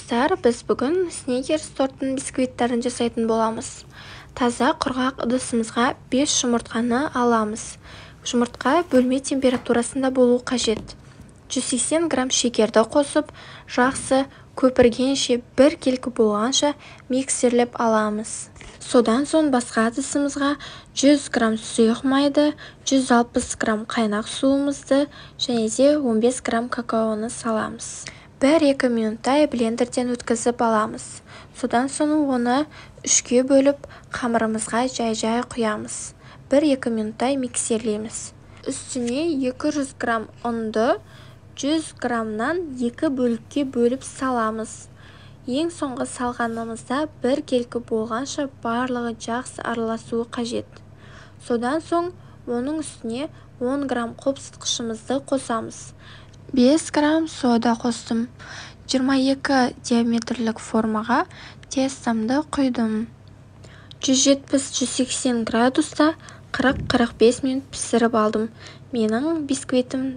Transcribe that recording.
достар, біз бүгін Snickers сортының бисквиттарын жасайтын боламыз. Таза құрғақ ыдысымызға 5 жұмыртқаны аламыз. Жұмыртқа бөлме температурасында болу қажет. 180 грамм шекерді қосып, жақсы көпіргенше бір келкі болғанша миксерлеп аламыз. Содан соң басқа ыдысымызға 100 грамм сұйық майды, 160 грамм қайнақ суымызды және де 15 грамм какаоны саламыз. 1-2 минуттай блендерден өткізіп аламыз. Содан соң оны 3-ке бөліп қамырымызға жай-жай құямыз. 1-2 минуттай миксерлейміз. Үстіне 200 грамм ұнды 100 граммнан 2 бөлікке бөліп саламыз. Ең соңғы салғанымызда бір келкі болғанша барлығы жақсы араласуы қажет. Содан соң оның үстіне 10 грамм қопсытқышымызды қосамыз. 5 грамм сода қостым. 22 диаметрлік формаға тестамды құйдым. 170-180 градуста 40-45 минут пісіріп алдым. Менің бисквитім